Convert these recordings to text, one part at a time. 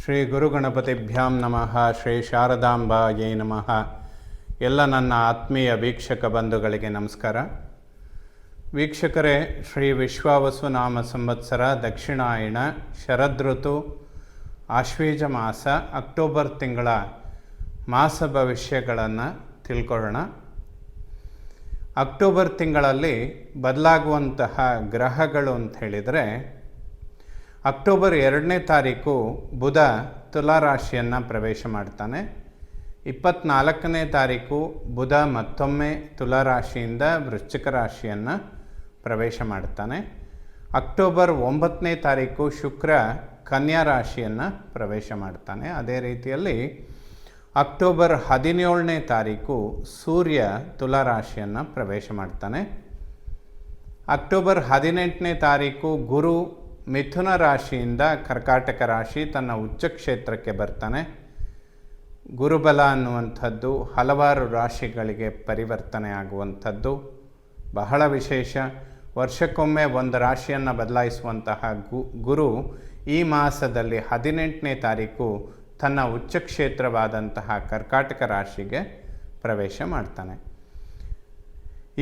ಶ್ರೀ ಗುರುಗಣಪತಿಭ್ಯಾಂ ನಮಃ. ಶ್ರೀ ಶಾರದಾಂಬಾಯೇ ನಮಃ. ಎಲ್ಲ ನನ್ನ ಆತ್ಮೀಯ ವೀಕ್ಷಕ ಬಂಧುಗಳಿಗೆ ನಮಸ್ಕಾರ. ವೀಕ್ಷಕರೇ, ಶ್ರೀ ವಿಶ್ವಾವಸು ನಾಮ ಸಂವತ್ಸರ ದಕ್ಷಿಣಾಯಣ ಶರದೃತು ಆಶ್ವೀಜ ಮಾಸ ಅಕ್ಟೋಬರ್ ತಿಂಗಳ ಮಾಸ ಭವಿಷ್ಯಗಳನ್ನು ತಿಳ್ಕೊಳ್ಳೋಣ. ಅಕ್ಟೋಬರ್ ತಿಂಗಳಲ್ಲಿ ಬದಲಾಗುವಂತಹ ಗ್ರಹಗಳು ಅಂತ ಹೇಳಿದರೆ, ಅಕ್ಟೋಬರ್ 2ನೇ ತಾರೀಕು ಬುಧ ತುಲಾರಾಶಿಯನ್ನು ಪ್ರವೇಶ ಮಾಡ್ತಾನೆ. 24ನೇ ತಾರೀಕು ಬುಧ ಮತ್ತೊಮ್ಮೆ ತುಲಾರಾಶಿಯಿಂದ ವೃಶ್ಚಿಕ ರಾಶಿಯನ್ನು ಪ್ರವೇಶ ಮಾಡ್ತಾನೆ. ಅಕ್ಟೋಬರ್ 9ನೇ ತಾರೀಕು ಶುಕ್ರ ಕನ್ಯಾ ರಾಶಿಯನ್ನು ಪ್ರವೇಶ ಮಾಡ್ತಾನೆ. ಅದೇ ರೀತಿಯಲ್ಲಿ ಅಕ್ಟೋಬರ್ 17ನೇ ತಾರೀಕು ಸೂರ್ಯ ತುಲಾರಾಶಿಯನ್ನು ಪ್ರವೇಶ ಮಾಡ್ತಾನೆ. ಅಕ್ಟೋಬರ್ 18ನೇ ತಾರೀಕು ಗುರು ಮಿಥುನ ರಾಶಿಯಿಂದ ಕರ್ಕಾಟಕ ರಾಶಿ ತನ್ನ ಉಚ್ಚ ಕ್ಷೇತ್ರಕ್ಕೆ ಬರ್ತಾನೆ. ಗುರುಬಲ ಅನ್ನುವಂಥದ್ದು ಹಲವಾರು ರಾಶಿಗಳಿಗೆ ಪರಿವರ್ತನೆ ಆಗುವಂಥದ್ದು ಬಹಳ ವಿಶೇಷ. ವರ್ಷಕ್ಕೊಮ್ಮೆ ಒಂದು ರಾಶಿಯನ್ನು ಬದಲಾಯಿಸುವಂತಹ ಗುರು ಈ ಮಾಸದಲ್ಲಿ 18ನೇ ತಾರೀಕು ತನ್ನ ಉಚ್ಚ ಕ್ಷೇತ್ರವಾದಂತಹ ಕರ್ಕಾಟಕ ರಾಶಿಗೆ ಪ್ರವೇಶ ಮಾಡ್ತಾನೆ.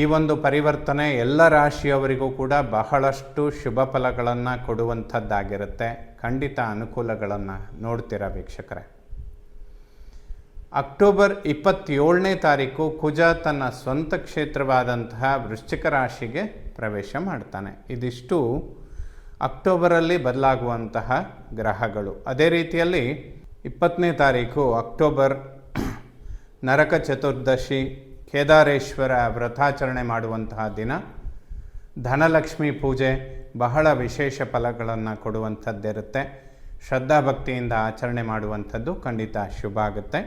ಈ ಒಂದು ಪರಿವರ್ತನೆ ಎಲ್ಲ ರಾಶಿಯವರಿಗೂ ಕೂಡ ಬಹಳಷ್ಟು ಶುಭ ಫಲಗಳನ್ನು ಕೊಡುವಂಥದ್ದಾಗಿರುತ್ತೆ. ಖಂಡಿತ ಅನುಕೂಲಗಳನ್ನು ನೋಡ್ತೀರಾ ವೀಕ್ಷಕರೇ. ಅಕ್ಟೋಬರ್ 27ನೇ ತಾರೀಕು ಕುಜ ತನ್ನ ಸ್ವಂತ ಕ್ಷೇತ್ರವಾದಂತಹ ವೃಶ್ಚಿಕ ರಾಶಿಗೆ ಪ್ರವೇಶ ಮಾಡ್ತಾನೆ. ಇದಿಷ್ಟು ಅಕ್ಟೋಬರಲ್ಲಿ ಬದಲಾಗುವಂತಹ ಗ್ರಹಗಳು. ಅದೇ ರೀತಿಯಲ್ಲಿ 20ನೇ ತಾರೀಕು ಅಕ್ಟೋಬರ್ ನರಕ ಚತುರ್ದಶಿ, ಕೇದಾರೇಶ್ವರ ವ್ರತಾಚರಣೆ ಮಾಡುವಂತಹ ದಿನ. ಧನಲಕ್ಷ್ಮಿ ಪೂಜೆ ಬಹಳ ವಿಶೇಷ ಫಲಗಳನ್ನು ಕೊಡುವಂಥದ್ದಿರುತ್ತೆ. ಶ್ರದ್ಧಾಭಕ್ತಿಯಿಂದ ಆಚರಣೆ ಮಾಡುವಂಥದ್ದು ಖಂಡಿತ ಶುಭ ಆಗುತ್ತೆ.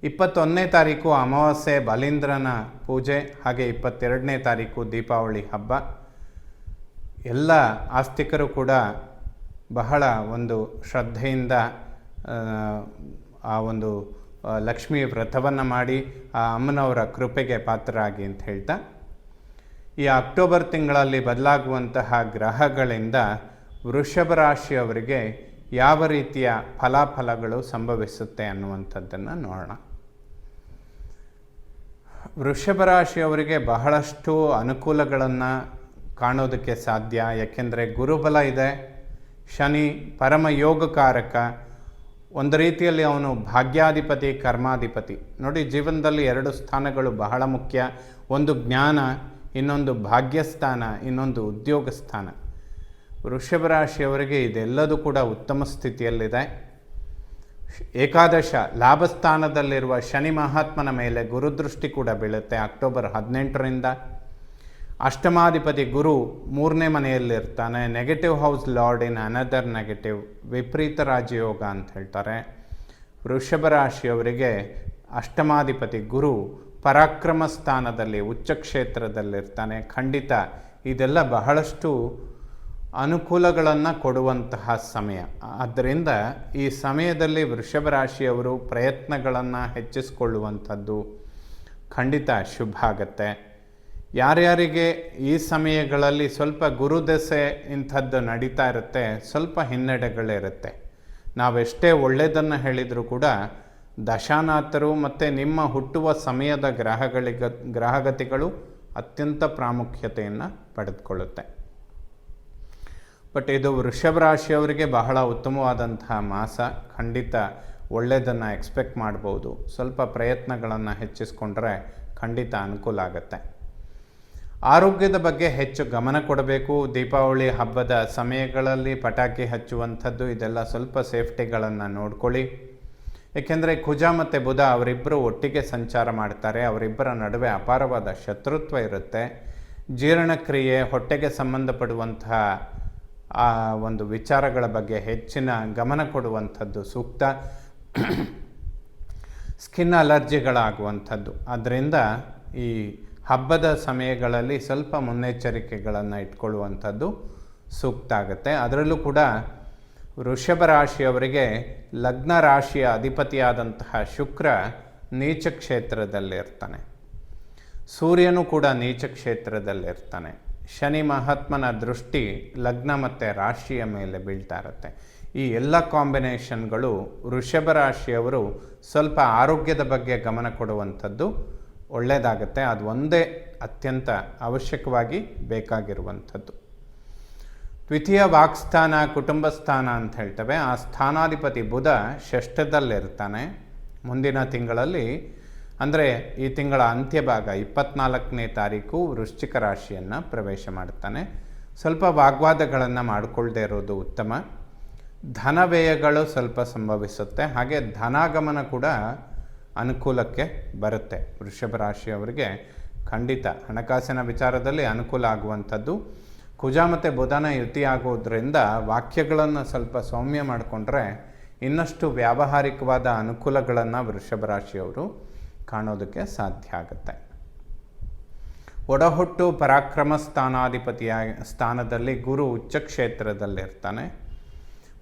21ನೇ ತಾರೀಕು ಅಮಾವಾಸ್ಯೆ ಬಲೀಂದ್ರನ ಪೂಜೆ, ಹಾಗೆ 22ನೇ ತಾರೀಕು ದೀಪಾವಳಿ ಹಬ್ಬ. ಎಲ್ಲ ಆಸ್ತಿಕರು ಕೂಡ ಬಹಳ ಒಂದು ಶ್ರದ್ಧೆಯಿಂದ ಆ ಒಂದು ಲಕ್ಷ್ಮೀ ವ್ರತವನ್ನು ಮಾಡಿ ಆ ಅಮ್ಮನವರ ಕೃಪೆಗೆ ಪಾತ್ರರಾಗಿ ಅಂತ ಹೇಳ್ತಾ, ಈ ಅಕ್ಟೋಬರ್ ತಿಂಗಳಲ್ಲಿ ಬದಲಾಗುವಂತಹ ಗ್ರಹಗಳಿಂದ ವೃಷಭ ರಾಶಿಯವರಿಗೆ ಯಾವ ರೀತಿಯ ಫಲಾಫಲಗಳು ಸಂಭವಿಸುತ್ತೆ ಅನ್ನುವಂಥದ್ದನ್ನು ನೋಡೋಣ. ವೃಷಭ ರಾಶಿಯವರಿಗೆ ಬಹಳಷ್ಟು ಅನುಕೂಲಗಳನ್ನು ಕಾಣೋದಕ್ಕೆ ಸಾಧ್ಯ. ಯಾಕೆಂದರೆ ಗುರುಬಲ ಇದೆ, ಶನಿ ಪರಮ ಯೋಗಕಾರಕ. ಒಂದು ರೀತಿಯಲ್ಲಿ ಅವನು ಭಾಗ್ಯಾಧಿಪತಿ, ಕರ್ಮಾಧಿಪತಿ. ನೋಡಿ, ಜೀವನದಲ್ಲಿ 2 ಸ್ಥಾನಗಳು ಬಹಳ ಮುಖ್ಯ. ಒಂದು ಜ್ಞಾನ, ಇನ್ನೊಂದು ಭಾಗ್ಯಸ್ಥಾನ, ಇನ್ನೊಂದು ಉದ್ಯೋಗ ಸ್ಥಾನ. ವೃಷಭ ರಾಶಿಯವರಿಗೆ ಇದೆಲ್ಲದೂ ಕೂಡ ಉತ್ತಮ ಸ್ಥಿತಿಯಲ್ಲಿದೆ. ಏಕಾದಶ ಲಾಭಸ್ಥಾನದಲ್ಲಿರುವ ಶನಿ ಮಹಾತ್ಮನ ಮೇಲೆ ಗುರುದೃಷ್ಟಿ ಕೂಡ ಬೀಳುತ್ತೆ ಅಕ್ಟೋಬರ್ 18ರಿಂದ. ಅಷ್ಟಮಾಧಿಪತಿ ಗುರು 3ನೇ ಮನೆಯಲ್ಲಿರ್ತಾನೆ. Negative house lord in another negative, ವಿಪರೀತ ರಾಜಯೋಗ ಅಂತ ಹೇಳ್ತಾರೆ. ವೃಷಭ ರಾಶಿಯವರಿಗೆ ಅಷ್ಟಮಾಧಿಪತಿ ಗುರು ಪರಾಕ್ರಮ ಸ್ಥಾನದಲ್ಲಿ ಉಚ್ಚ ಕ್ಷೇತ್ರದಲ್ಲಿರ್ತಾನೆ. ಖಂಡಿತ ಇದೆಲ್ಲ ಬಹಳಷ್ಟು ಅನುಕೂಲಗಳನ್ನು ಕೊಡುವಂತಹ ಸಮಯ. ಆದ್ದರಿಂದ ಈ ಸಮಯದಲ್ಲಿ ವೃಷಭ ರಾಶಿಯವರು ಪ್ರಯತ್ನಗಳನ್ನು ಹೆಚ್ಚಿಸಿಕೊಳ್ಳುವಂಥದ್ದು ಖಂಡಿತ ಶುಭ ಆಗತ್ತೆ. ಯಾರ್ಯಾರಿಗೆ ಈ ಸಮಯಗಳಲ್ಲಿ ಸ್ವಲ್ಪ ಗುರುದಶೆ ಇಂಥದ್ದು ನಡೀತಾ ಇರುತ್ತೆ, ಸ್ವಲ್ಪ ಹಿನ್ನಡೆಗಳಿರುತ್ತೆ. ನಾವೆಷ್ಟೇ ಒಳ್ಳೆಯದನ್ನು ಹೇಳಿದರೂ ಕೂಡ ದಶಾನಾಥರು ಮತ್ತು ನಿಮ್ಮ ಹುಟ್ಟುವ ಸಮಯದ ಗ್ರಹಗತಿಗಳು ಅತ್ಯಂತ ಪ್ರಾಮುಖ್ಯತೆಯನ್ನು ಪಡೆದುಕೊಳ್ಳುತ್ತೆ. ಬಟ್ ಇದು ವೃಷಭ ರಾಶಿಯವರಿಗೆ ಬಹಳ ಉತ್ತಮವಾದಂತಹ ಮಾಸ. ಖಂಡಿತ ಒಳ್ಳೆಯದನ್ನು ಎಕ್ಸ್ಪೆಕ್ಟ್ ಮಾಡ್ಬೋದು. ಸ್ವಲ್ಪ ಪ್ರಯತ್ನಗಳನ್ನು ಹೆಚ್ಚಿಸ್ಕೊಂಡ್ರೆ ಖಂಡಿತ ಅನುಕೂಲ ಆಗುತ್ತೆ. ಆರೋಗ್ಯದ ಬಗ್ಗೆ ಹೆಚ್ಚು ಗಮನ ಕೊಡಬೇಕು. ದೀಪಾವಳಿ ಹಬ್ಬದ ಸಮಯಗಳಲ್ಲಿ ಪಟಾಕಿ ಹಚ್ಚುವಂಥದ್ದು, ಇದೆಲ್ಲ ಸ್ವಲ್ಪ ಸೇಫ್ಟಿಗಳನ್ನು ನೋಡ್ಕೊಳ್ಳಿ. ಏಕೆಂದರೆ ಕುಜ ಮತ್ತು ಬುಧ ಅವರಿಬ್ಬರು ಒಟ್ಟಿಗೆ ಸಂಚಾರ ಮಾಡ್ತಾರೆ. ಅವರಿಬ್ಬರ ನಡುವೆ ಅಪಾರವಾದ ಶತ್ರುತ್ವ ಇರುತ್ತೆ. ಜೀರ್ಣಕ್ರಿಯೆ, ಹೊಟ್ಟೆಗೆ ಸಂಬಂಧಪಡುವಂತಹ ಆ ಒಂದು ವಿಚಾರಗಳ ಬಗ್ಗೆ ಹೆಚ್ಚಿನ ಗಮನ ಕೊಡುವಂಥದ್ದು ಸೂಕ್ತ. ಸ್ಕಿನ್ ಅಲರ್ಜಿಗಳಾಗುವಂಥದ್ದು. ಆದ್ದರಿಂದ ಈ ಹಬ್ಬದ ಸಮಯಗಳಲ್ಲಿ ಸ್ವಲ್ಪ ಮುನ್ನೆಚ್ಚರಿಕೆಗಳನ್ನು ಇಟ್ಕೊಳ್ಳುವಂಥದ್ದು ಸೂಕ್ತ ಆಗುತ್ತೆ. ಅದರಲ್ಲೂ ಕೂಡ ವೃಷಭ ರಾಶಿಯವರಿಗೆ ಲಗ್ನ ರಾಶಿಯ ಅಧಿಪತಿಯಾದಂತಹ ಶುಕ್ರ ನೀಚ ಕ್ಷೇತ್ರದಲ್ಲಿರ್ತಾನೆ. ಸೂರ್ಯನೂ ಕೂಡ ನೀಚ ಕ್ಷೇತ್ರದಲ್ಲಿರ್ತಾನೆ. ಶನಿ ಮಹಾತ್ಮನ ದೃಷ್ಟಿ ಲಗ್ನ ಮತ್ತು ರಾಶಿಯ ಮೇಲೆ ಬೀಳ್ತಾ ಇರುತ್ತೆ. ಈ ಎಲ್ಲ ಕಾಂಬಿನೇಷನ್ಗಳು ವೃಷಭ ರಾಶಿಯವರು ಸ್ವಲ್ಪ ಆರೋಗ್ಯದ ಬಗ್ಗೆ ಗಮನ ಕೊಡುವಂಥದ್ದು ಒಳ್ಳೆಯದಾಗತ್ತೆ. ಅದು ಒಂದೇ ಅತ್ಯಂತ ಅವಶ್ಯಕವಾಗಿ ಬೇಕಾಗಿರುವಂಥದ್ದು. ದ್ವಿತೀಯ ವಾಕ್ಸ್ಥಾನ, ಕುಟುಂಬ ಸ್ಥಾನ ಅಂತ ಹೇಳ್ತೇವೆ. ಆ ಸ್ಥಾನಾಧಿಪತಿ ಬುಧ ಷಷ್ಠದಲ್ಲಿರ್ತಾನೆ. ಮುಂದಿನ ತಿಂಗಳಲ್ಲಿ ಅಂದರೆ ಈ ತಿಂಗಳ ಅಂತ್ಯಭಾಗ 24ನೇ ತಾರೀಕು ವೃಶ್ಚಿಕ ರಾಶಿಯನ್ನು ಪ್ರವೇಶ ಮಾಡ್ತಾನೆ. ಸ್ವಲ್ಪ ವಾಗ್ವಾದಗಳನ್ನು ಮಾಡಿಕೊಳ್ಳದೆ ಇರೋದು ಉತ್ತಮ. ಧನ ವ್ಯಯಗಳು ಸ್ವಲ್ಪ ಸಂಭವಿಸುತ್ತೆ. ಹಾಗೆ ಧನಾಗಮನ ಕೂಡ ಅನುಕೂಲಕ್ಕೆ ಬರುತ್ತೆ. ವೃಷಭ ರಾಶಿಯವರಿಗೆ ಖಂಡಿತ ಹಣಕಾಸಿನ ವಿಚಾರದಲ್ಲಿ ಅನುಕೂಲ ಆಗುವಂಥದ್ದು. ಕುಜ ಮತ್ತು ಬುಧನ ಯುತಿ ಆಗೋದ್ರಿಂದ ವಾಕ್ಯಗಳನ್ನು ಸ್ವಲ್ಪ ಸೌಮ್ಯ ಮಾಡಿಕೊಂಡ್ರೆ ಇನ್ನಷ್ಟು ವ್ಯಾವಹಾರಿಕವಾದ ಅನುಕೂಲಗಳನ್ನು ವೃಷಭ ರಾಶಿಯವರು ಕಾಣೋದಕ್ಕೆ ಸಾಧ್ಯ ಆಗುತ್ತೆ. ಒಡಹುಟ್ಟು ಪರಾಕ್ರಮ ಸ್ಥಾನದಲ್ಲಿ ಗುರು ಉಚ್ಚ ಕ್ಷೇತ್ರದಲ್ಲಿರ್ತಾನೆ.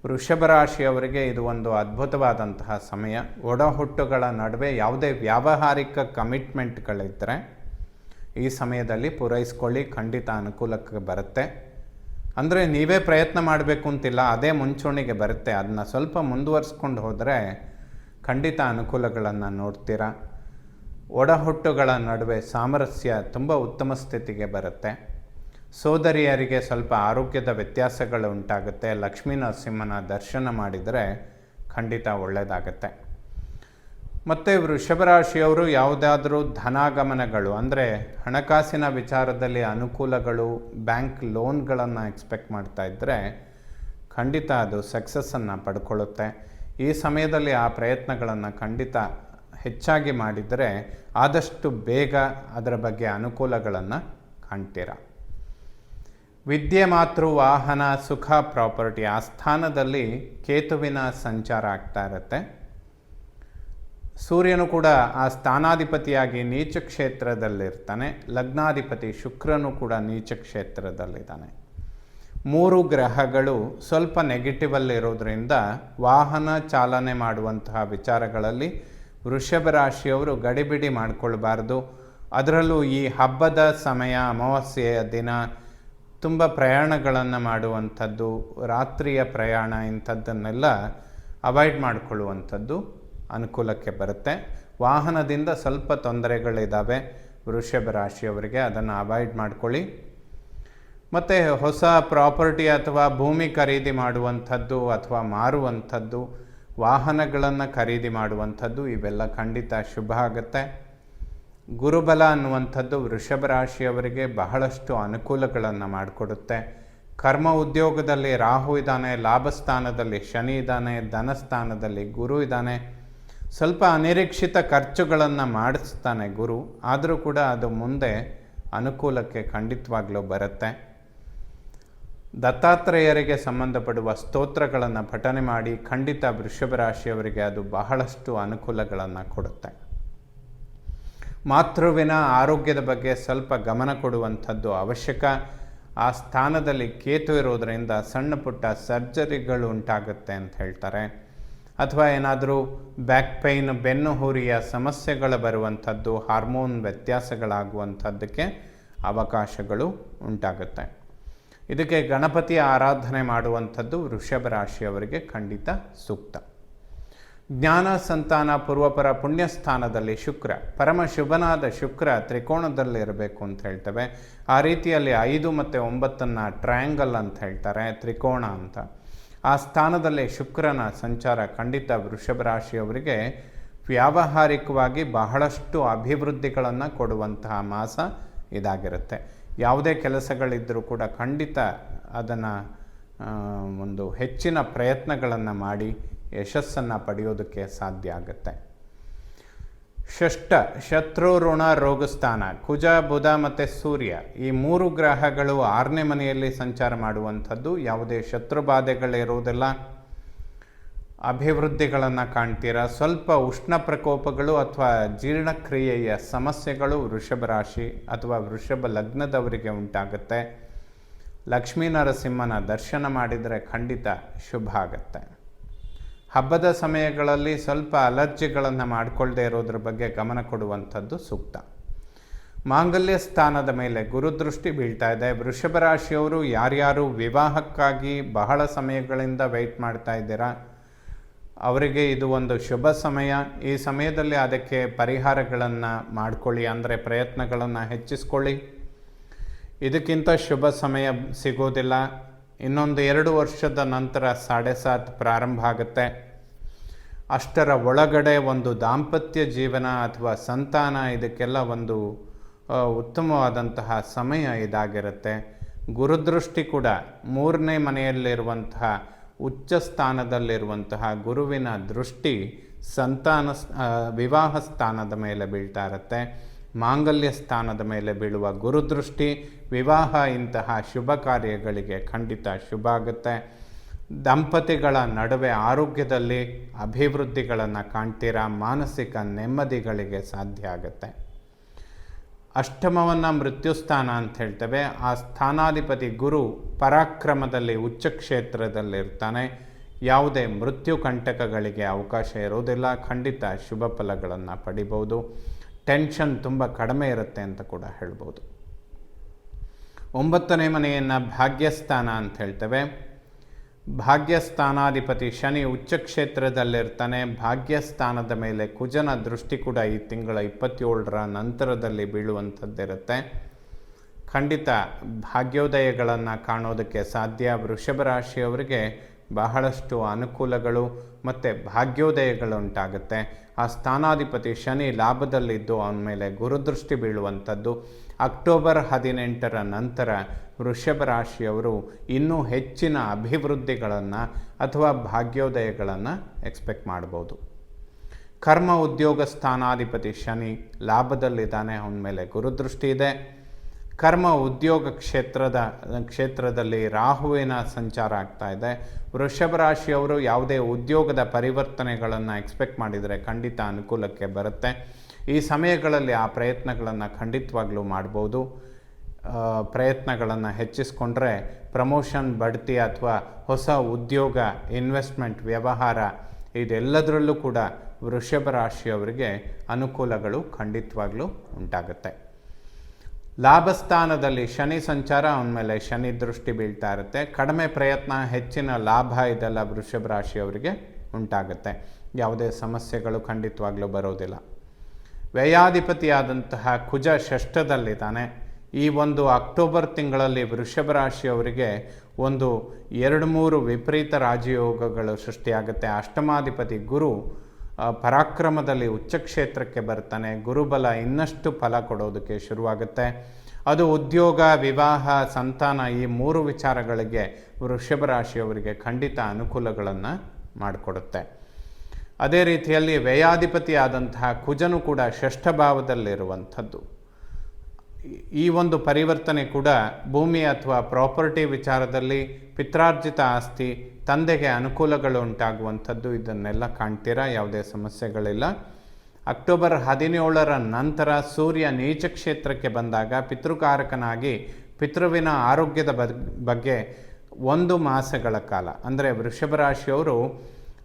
ವೃಷಭ ರಾಶಿಯವರಿಗೆ ಇದು ಒಂದು ಅದ್ಭುತವಾದಂತಹ ಸಮಯ. ಒಡಹುಟ್ಟುಗಳ ನಡುವೆ ಯಾವುದೇ ವ್ಯಾವಹಾರಿಕ ಕಮಿಟ್ಮೆಂಟ್ಗಳಿದ್ದರೆ ಈ ಸಮಯದಲ್ಲಿ ಪೂರೈಸ್ಕೊಳ್ಳಿ, ಖಂಡಿತ ಅನುಕೂಲಕ್ಕೆ ಬರುತ್ತೆ. ಅಂದರೆ ನೀವೇ ಪ್ರಯತ್ನ ಮಾಡಬೇಕು ಅಂತಿಲ್ಲ, ಅದೇ ಮುಂಚೂಣಿಗೆ ಬರುತ್ತೆ. ಅದನ್ನು ಸ್ವಲ್ಪ ಮುಂದುವರಿಸ್ಕೊಂಡು ಹೋದರೆ ಖಂಡಿತ ಅನುಕೂಲಗಳನ್ನು ನೋಡ್ತೀರಾ. ಒಡಹುಟ್ಟುಗಳ ನಡುವೆ ಸಾಮರಸ್ಯ ತುಂಬ ಉತ್ತಮ ಸ್ಥಿತಿಗೆ ಬರುತ್ತೆ. ಸೋದರಿಯರಿಗೆ ಸ್ವಲ್ಪ ಆರೋಗ್ಯದ ವ್ಯತ್ಯಾಸಗಳು ಉಂಟಾಗುತ್ತೆ. ಲಕ್ಷ್ಮೀ ನರಸಿಂಹನ ದರ್ಶನ ಮಾಡಿದರೆ ಖಂಡಿತ ಒಳ್ಳೆಯದಾಗತ್ತೆ. ಮತ್ತು ವೃಷಭ ರಾಶಿಯವರು ಯಾವುದಾದ್ರೂ ಧನಾಗಮನಗಳು ಅಂದರೆ ಹಣಕಾಸಿನ ವಿಚಾರದಲ್ಲಿ ಅನುಕೂಲಗಳು, ಬ್ಯಾಂಕ್ ಲೋನ್ಗಳನ್ನು ಎಕ್ಸ್ಪೆಕ್ಟ್ ಮಾಡ್ತಾ ಇದ್ದರೆ ಖಂಡಿತ ಅದು ಸಕ್ಸಸ್ಸನ್ನು ಪಡ್ಕೊಳ್ಳುತ್ತೆ. ಈ ಸಮಯದಲ್ಲಿ ಆ ಪ್ರಯತ್ನಗಳನ್ನು ಖಂಡಿತ ಹೆಚ್ಚಾಗಿ ಮಾಡಿದರೆ ಆದಷ್ಟು ಬೇಗ ಅದರ ಬಗ್ಗೆ ಅನುಕೂಲಗಳನ್ನು ಕಾಣ್ತೀರ. ವಿದ್ಯೆ, ಮಾತೃ, ವಾಹನ, ಸುಖ, ಪ್ರಾಪರ್ಟಿ ಆ ಸ್ಥಾನದಲ್ಲಿ ಕೇತುವಿನ ಸಂಚಾರ ಆಗ್ತಾ ಇರುತ್ತೆ. ಸೂರ್ಯನು ಕೂಡ ಆ ಸ್ಥಾನಾಧಿಪತಿಯಾಗಿ ನೀಚ ಕ್ಷೇತ್ರದಲ್ಲಿರ್ತಾನೆ. ಲಗ್ನಾಧಿಪತಿ ಶುಕ್ರನು ಕೂಡ ನೀಚ ಕ್ಷೇತ್ರದಲ್ಲಿದ್ದಾನೆ. 3 ಗ್ರಹಗಳು ಸ್ವಲ್ಪ ನೆಗೆಟಿವಲ್ಲಿರೋದ್ರಿಂದ ವಾಹನ ಚಾಲನೆ ಮಾಡುವಂತಹ ವಿಚಾರಗಳಲ್ಲಿ ವೃಷಭ ರಾಶಿಯವರು ಗಡಿಬಿಡಿ ಮಾಡಿಕೊಳ್ಬಾರ್ದು. ಅದರಲ್ಲೂ ಈ ಹಬ್ಬದ ಸಮಯ, ಅಮಾವಾಸ್ಯೆಯ ದಿನ ತುಂಬ ಪ್ರಯಾಣಗಳನ್ನು ಮಾಡುವಂಥದ್ದು, ರಾತ್ರಿಯ ಪ್ರಯಾಣ ಇಂಥದ್ದನ್ನೆಲ್ಲ ಅವಾಯ್ಡ್ ಮಾಡಿಕೊಳ್ಳುವಂಥದ್ದು ಅನುಕೂಲಕ್ಕೆ ಬರುತ್ತೆ. ವಾಹನದಿಂದ ಸ್ವಲ್ಪ ತೊಂದರೆಗಳಿದ್ದಾವೆ ವೃಷಭ ರಾಶಿಯವರಿಗೆ, ಅದನ್ನು ಅವಾಯ್ಡ್ ಮಾಡ್ಕೊಳ್ಳಿ. ಮತ್ತು ಹೊಸ ಪ್ರಾಪರ್ಟಿ ಅಥವಾ ಭೂಮಿ ಖರೀದಿ ಮಾಡುವಂಥದ್ದು ಅಥವಾ ಮಾರುವಂಥದ್ದು, ವಾಹನಗಳನ್ನು ಖರೀದಿ ಮಾಡುವಂಥದ್ದು ಇವೆಲ್ಲ ಖಂಡಿತ ಶುಭ ಆಗುತ್ತೆ. ಗುರುಬಲ ಅನ್ನುವಂಥದ್ದು ವೃಷಭ ರಾಶಿಯವರಿಗೆ ಬಹಳಷ್ಟು ಅನುಕೂಲಗಳನ್ನು ಮಾಡಿಕೊಡುತ್ತೆ. ಕರ್ಮ ಉದ್ಯೋಗದಲ್ಲಿ ರಾಹು ಇದ್ದಾನೆ, ಲಾಭಸ್ಥಾನದಲ್ಲಿ ಶನಿ ಇದ್ದಾನೆ, ಧನಸ್ಥಾನದಲ್ಲಿ ಗುರು ಇದ್ದಾನೆ. ಸ್ವಲ್ಪ ಅನಿರೀಕ್ಷಿತ ಖರ್ಚುಗಳನ್ನು ಮಾಡಿಸ್ತಾನೆ ಗುರು, ಆದರೂ ಕೂಡ ಅದು ಮುಂದೆ ಅನುಕೂಲಕ್ಕೆ ಖಂಡಿತವಾಗ್ಲೂ ಬರುತ್ತೆ. ದತ್ತಾತ್ರೇಯರಿಗೆ ಸಂಬಂಧಪಡುವ ಸ್ತೋತ್ರಗಳನ್ನು ಪಠನೆ ಮಾಡಿ ಖಂಡಿತ ವೃಷಭ ರಾಶಿಯವರಿಗೆ ಅದು ಬಹಳಷ್ಟು ಅನುಕೂಲಗಳನ್ನು ಕೊಡುತ್ತೆ. ಮಾತೃವಿನ ಆರೋಗ್ಯದ ಬಗ್ಗೆ ಸ್ವಲ್ಪ ಗಮನ ಕೊಡುವಂಥದ್ದು ಅವಶ್ಯಕ. ಆ ಸ್ಥಾನದಲ್ಲಿ ಕೇತು ಇರೋದರಿಂದ ಸಣ್ಣ ಪುಟ್ಟ ಸರ್ಜರಿಗಳು ಉಂಟಾಗುತ್ತೆ ಅಂತ ಹೇಳ್ತಾರೆ. ಅಥವಾ ಏನಾದರೂ ಬ್ಯಾಕ್ ಪೈನ್, ಬೆನ್ನು ಹುರಿಯ ಸಮಸ್ಯೆಗಳು ಬರುವಂಥದ್ದು, ಹಾರ್ಮೋನ್ ವ್ಯತ್ಯಾಸಗಳಾಗುವಂಥದ್ದಕ್ಕೆ ಅವಕಾಶಗಳು ಉಂಟಾಗುತ್ತೆ. ಇದಕ್ಕೆ ಗಣಪತಿಯ ಆರಾಧನೆ ಮಾಡುವಂಥದ್ದು ವೃಷಭ ರಾಶಿಯವರಿಗೆ ಖಂಡಿತ ಸೂಕ್ತ. ಜ್ಞಾನ, ಸಂತಾನ, ಪೂರ್ವಪರ ಪುಣ್ಯಸ್ಥಾನದಲ್ಲಿ ಶುಕ್ರ, ಪರಮ ಶುಭನಾದ ಶುಕ್ರ ತ್ರಿಕೋಣದಲ್ಲಿರಬೇಕು ಅಂತ ಹೇಳ್ತೇವೆ. ಆ ರೀತಿಯಲ್ಲಿ 5 ಮತ್ತು 9 ಟ್ರಯಾಂಗಲ್ ಅಂತ ಹೇಳ್ತಾರೆ, ತ್ರಿಕೋಣ ಅಂತ. ಆ ಸ್ಥಾನದಲ್ಲಿ ಶುಕ್ರನ ಸಂಚಾರ ಖಂಡಿತ ವೃಷಭ ರಾಶಿಯವರಿಗೆ ವ್ಯಾವಹಾರಿಕವಾಗಿ ಬಹಳಷ್ಟು ಅಭಿವೃದ್ಧಿಗಳನ್ನು ಕೊಡುವಂತಹ ಮಾಸ ಇದಾಗಿರುತ್ತೆ. ಯಾವುದೇ ಕೆಲಸಗಳಿದ್ದರೂ ಕೂಡ ಖಂಡಿತ ಅದನ್ನು ಒಂದು ಹೆಚ್ಚಿನ ಪ್ರಯತ್ನಗಳನ್ನು ಮಾಡಿ ಯಶಸ್ಸನ್ನು ಪಡೆಯೋದಕ್ಕೆ ಸಾಧ್ಯ ಆಗುತ್ತೆ. ಷಷ್ಠ ಶತ್ರು, ಋಣ, ರೋಗಸ್ಥಾನ, ಕುಜ, ಬುಧ ಮತ್ತು ಸೂರ್ಯ ಈ 3 ಗ್ರಹಗಳು 6ನೇ ಮನೆಯಲ್ಲಿ ಸಂಚಾರ ಮಾಡುವಂಥದ್ದು. ಯಾವುದೇ ಶತ್ರುಬಾಧೆಗಳಿರುವುದಿಲ್ಲ, ಅಭಿವೃದ್ಧಿಗಳನ್ನು ಕಾಣ್ತೀರ. ಸ್ವಲ್ಪ ಉಷ್ಣ ಪ್ರಕೋಪಗಳು ಅಥವಾ ಜೀರ್ಣಕ್ರಿಯೆಯ ಸಮಸ್ಯೆಗಳು ವೃಷಭ ರಾಶಿ ಅಥವಾ ವೃಷಭ ಲಗ್ನದವರಿಗೆ ಉಂಟಾಗುತ್ತೆ. ಲಕ್ಷ್ಮೀ ನರಸಿಂಹನ ದರ್ಶನ ಮಾಡಿದರೆ ಖಂಡಿತ ಶುಭ ಆಗುತ್ತೆ. ಹಬ್ಬದ ಸಮಯಗಳಲ್ಲಿ ಸ್ವಲ್ಪ ಅಲರ್ಜಿಗಳನ್ನು ಮಾಡಿಕೊಳ್ಳದೆ ಇರೋದ್ರ ಬಗ್ಗೆ ಗಮನ ಕೊಡುವಂಥದ್ದು ಸೂಕ್ತ. ಮಾಂಗಲ್ಯ ಸ್ಥಾನದ ಮೇಲೆ ಗುರುದೃಷ್ಟಿ ಬೀಳ್ತಾ ಇದೆ. ವೃಷಭ ರಾಶಿಯವರು ಯಾರ್ಯಾರು ವಿವಾಹಕ್ಕಾಗಿ ಬಹಳ ಸಮಯಗಳಿಂದ ವೆಯ್ಟ್ ಮಾಡ್ತಾ ಇದ್ದೀರಾ, ಅವರಿಗೆ ಇದು ಒಂದು ಶುಭ ಸಮಯ. ಈ ಸಮಯದಲ್ಲಿ ಅದಕ್ಕೆ ಪರಿಹಾರಗಳನ್ನು ಮಾಡಿಕೊಳ್ಳಿ, ಅಂದರೆ ಪ್ರಯತ್ನಗಳನ್ನು ಹೆಚ್ಚಿಸ್ಕೊಳ್ಳಿ. ಇದಕ್ಕಿಂತ ಶುಭ ಸಮಯ ಸಿಗೋದಿಲ್ಲ. ಇನ್ನೊಂದು 2 ವರ್ಷದ ನಂತರ 7.5 ಪ್ರಾರಂಭ ಆಗುತ್ತೆ. ಅಷ್ಟರ ಒಳಗಡೆ ಒಂದು ದಾಂಪತ್ಯ ಜೀವನ ಅಥವಾ ಸಂತಾನ, ಇದಕ್ಕೆಲ್ಲ ಒಂದು ಉತ್ತಮವಾದಂತಹ ಸಮಯ ಇದಾಗಿರುತ್ತೆ. ಗುರುದೃಷ್ಟಿ ಕೂಡ 3ನೇ ಮನೆಯಲ್ಲಿರುವಂತಹ ಉಚ್ಚ ಸ್ಥಾನದಲ್ಲಿರುವಂತಹ ಗುರುವಿನ ದೃಷ್ಟಿ ವಿವಾಹ ಸ್ಥಾನದ ಮೇಲೆ ಬೀಳ್ತಾ ಇರುತ್ತೆ. ಮಾಂಗಲ್ಯ ಸ್ಥಾನದ ಮೇಲೆ ಬೀಳುವ ಗುರುದೃಷ್ಟಿ ವಿವಾಹ ಇಂತಹ ಶುಭ ಕಾರ್ಯಗಳಿಗೆ ಖಂಡಿತ ಶುಭ ಆಗುತ್ತೆ. ದಂಪತಿಗಳ ನಡುವೆ ಆರೋಗ್ಯದಲ್ಲಿ ಅಭಿವೃದ್ಧಿಗಳನ್ನು ಕಾಣ್ತೀರಾ. ಮಾನಸಿಕ ನೆಮ್ಮದಿಗಳಿಗೆ ಸಾಧ್ಯ ಆಗುತ್ತೆ. ಅಷ್ಟಮವನ್ನು ಮೃತ್ಯುಸ್ಥಾನ ಅಂತ ಹೇಳ್ತೇವೆ. ಆ ಸ್ಥಾನಾಧಿಪತಿ ಗುರು ಪರಾಕ್ರಮದಲ್ಲಿ ಉಚ್ಚ ಕ್ಷೇತ್ರದಲ್ಲಿರ್ತಾನೆ. ಯಾವುದೇ ಮೃತ್ಯು ಕಂಟಕಗಳಿಗೆ ಅವಕಾಶ ಇರೋದಿಲ್ಲ. ಖಂಡಿತ ಶುಭ ಫಲಗಳನ್ನು ಪಡಿಬೋದು. ಟೆನ್ಷನ್ ತುಂಬ ಕಡಿಮೆ ಇರುತ್ತೆ ಅಂತ ಕೂಡ ಹೇಳ್ಬೋದು. 9ನೇ ಮನೆಯನ್ನು ಭಾಗ್ಯಸ್ಥಾನ ಅಂತ ಹೇಳ್ತೇವೆ. ಭಾಗ್ಯಸ್ಥಾನಾಧಿಪತಿ ಶನಿ ಉಚ್ಚ ಕ್ಷೇತ್ರದಲ್ಲಿರ್ತಾನೆ. ಭಾಗ್ಯಸ್ಥಾನದ ಮೇಲೆ ಕುಜನ ದೃಷ್ಟಿ ಕೂಡ ಈ ತಿಂಗಳ 27ರ ನಂತರದಲ್ಲಿ ಬೀಳುವಂಥದ್ದಿರುತ್ತೆ. ಖಂಡಿತ ಭಾಗ್ಯೋದಯಗಳನ್ನು ಕಾಣೋದಕ್ಕೆ ಸಾಧ್ಯ. ವೃಷಭ ರಾಶಿಯವರಿಗೆ ಬಹಳಷ್ಟು ಅನುಕೂಲಗಳು ಮತ್ತು ಭಾಗ್ಯೋದಯಗಳು ಉಂಟಾಗುತ್ತೆ. ಆ ಸ್ಥಾನಾಧಿಪತಿ ಶನಿ ಲಾಭದಲ್ಲಿದ್ದು ಅವನ ಮೇಲೆ ಗುರುದೃಷ್ಟಿ ಬೀಳುವಂಥದ್ದು. ಅಕ್ಟೋಬರ್ 18ರ ನಂತರ ವೃಷಭ ರಾಶಿಯವರು ಇನ್ನೂ ಹೆಚ್ಚಿನ ಅಭಿವೃದ್ಧಿಗಳನ್ನು ಅಥವಾ ಭಾಗ್ಯೋದಯಗಳನ್ನು ಎಕ್ಸ್ಪೆಕ್ಟ್ ಮಾಡ್ಬೋದು. ಕರ್ಮ ಉದ್ಯೋಗ ಸ್ಥಾನಾಧಿಪತಿ ಶನಿ ಲಾಭದಲ್ಲಿದ್ದಾನೆ, ಅವನ ಮೇಲೆ ಗುರುದೃಷ್ಟಿ ಇದೆ. ಕರ್ಮ ಉದ್ಯೋಗ ಕ್ಷೇತ್ರದಲ್ಲಿ ರಾಹುವಿನ ಸಂಚಾರ ಆಗ್ತಾ ಇದೆ. ವೃಷಭ ರಾಶಿಯವರು ಯಾವುದೇ ಉದ್ಯೋಗದ ಪರಿವರ್ತನೆಗಳನ್ನು ಎಕ್ಸ್ಪೆಕ್ಟ್ ಮಾಡಿದರೆ ಖಂಡಿತ ಅನುಕೂಲಕ್ಕೆ ಬರುತ್ತೆ. ಈ ಸಮಯಗಳಲ್ಲಿ ಆ ಪ್ರಯತ್ನಗಳನ್ನು ಖಂಡಿತವಾಗ್ಲೂ ಮಾಡ್ಬೋದು. ಪ್ರಯತ್ನಗಳನ್ನು ಹೆಚ್ಚಿಸ್ಕೊಂಡ್ರೆ ಪ್ರಮೋಷನ್, ಬಡ್ತಿ ಅಥವಾ ಹೊಸ ಉದ್ಯೋಗ, ಇನ್ವೆಸ್ಟ್ಮೆಂಟ್, ವ್ಯವಹಾರ ಇದೆಲ್ಲದರಲ್ಲೂ ಕೂಡ ವೃಷಭ ರಾಶಿಯವರಿಗೆ ಅನುಕೂಲಗಳು ಖಂಡಿತವಾಗ್ಲೂ ಉಂಟಾಗುತ್ತೆ. ಲಾಭಸ್ಥಾನದಲ್ಲಿ ಶನಿ ಸಂಚಾರ, ಅವನ ಮೇಲೆ ಶನಿ ದೃಷ್ಟಿ ಬೀಳ್ತಾ ಇರುತ್ತೆ. ಕಡಿಮೆ ಪ್ರಯತ್ನ, ಹೆಚ್ಚಿನ ಲಾಭ ಇದೆಲ್ಲ ವೃಷಭ ರಾಶಿಯವರಿಗೆ ಉಂಟಾಗುತ್ತೆ. ಯಾವುದೇ ಸಮಸ್ಯೆಗಳು ಖಂಡಿತವಾಗ್ಲೂ ಬರೋದಿಲ್ಲ. ವ್ಯಯಾಧಿಪತಿಯಾದಂತಹ ಕುಜ ಷಷ್ಠದಲ್ಲಿದ್ದಾನೆ. ಈ ಒಂದು ಅಕ್ಟೋಬರ್ ತಿಂಗಳಲ್ಲಿ ವೃಷಭ ರಾಶಿಯವರಿಗೆ ಒಂದು 2-3 ವಿಪರೀತ ರಾಜಯೋಗಗಳು ಸೃಷ್ಟಿಯಾಗುತ್ತೆ. ಅಷ್ಟಮಾಧಿಪತಿ ಗುರು ಪರಾಕ್ರಮದಲ್ಲಿ ಉಚ್ಚ ಕ್ಷೇತ್ರಕ್ಕೆ ಬರ್ತಾನೆ. ಗುರುಬಲ ಇನ್ನಷ್ಟು ಫಲ ಕೊಡೋದಕ್ಕೆ ಶುರುವಾಗುತ್ತೆ. ಅದು ಉದ್ಯೋಗ, ವಿವಾಹ, ಸಂತಾನ ಈ 3 ವಿಚಾರಗಳಿಗೆ ವೃಷಭ ರಾಶಿಯವರಿಗೆ ಖಂಡಿತ ಅನುಕೂಲಗಳನ್ನು ಮಾಡಿಕೊಡುತ್ತೆ. ಅದೇ ರೀತಿಯಲ್ಲಿ ವ್ಯಯಾಧಿಪತಿಯಾದಂತಹ ಕುಜನು ಕೂಡ ಷಷ್ಠ ಭಾವದಲ್ಲಿರುವಂಥದ್ದು. ಈ ಒಂದು ಪರಿವರ್ತನೆ ಕೂಡ ಭೂಮಿ ಅಥವಾ ಪ್ರಾಪರ್ಟಿ ವಿಚಾರದಲ್ಲಿ, ಪಿತ್ರಾರ್ಜಿತ ಆಸ್ತಿ, ತಂದೆಗೆ ಅನುಕೂಲಗಳು ಉಂಟಾಗುವಂಥದ್ದು, ಇದನ್ನೆಲ್ಲ ಕಾಣ್ತೀರಾ. ಯಾವುದೇ ಸಮಸ್ಯೆಗಳಿಲ್ಲ. ಅಕ್ಟೋಬರ್ 17ರ ನಂತರ ಸೂರ್ಯ ನೀಚ ಕ್ಷೇತ್ರಕ್ಕೆ ಬಂದಾಗ ಪಿತೃಕಾರಕನಾಗಿ ಪಿತೃವಿನ ಆರೋಗ್ಯದ ಬಗ್ಗೆ 1 ಮಾಸಗಳ ಕಾಲ, ಅಂದರೆ ವೃಷಭ ರಾಶಿಯವರು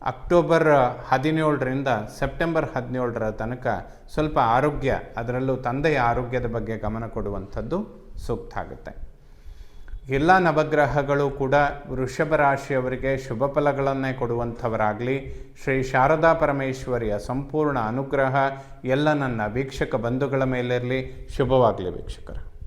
ಅಕ್ಟೋಬರ್ 17ರಿಂದ ಸೆಪ್ಟೆಂಬರ್ 17ರ ತನಕ ಸ್ವಲ್ಪ ಆರೋಗ್ಯ, ಅದರಲ್ಲೂ ತಂದೆಯ ಆರೋಗ್ಯದ ಬಗ್ಗೆ ಗಮನ ಕೊಡುವಂಥದ್ದು ಸೂಕ್ತ ಆಗುತ್ತೆ. ಎಲ್ಲ ನವಗ್ರಹಗಳು ಕೂಡ ವೃಷಭ ರಾಶಿಯವರಿಗೆ ಶುಭ ಫಲಗಳನ್ನೇ ಕೊಡುವಂಥವರಾಗಲಿ. ಶ್ರೀ ಶಾರದಾ ಪರಮೇಶ್ವರಿಯ ಸಂಪೂರ್ಣ ಅನುಗ್ರಹ ಎಲ್ಲ ನನ್ನ ವೀಕ್ಷಕ ಬಂಧುಗಳ ಮೇಲಿರಲಿ. ಶುಭವಾಗಲಿ ವೀಕ್ಷಕರು.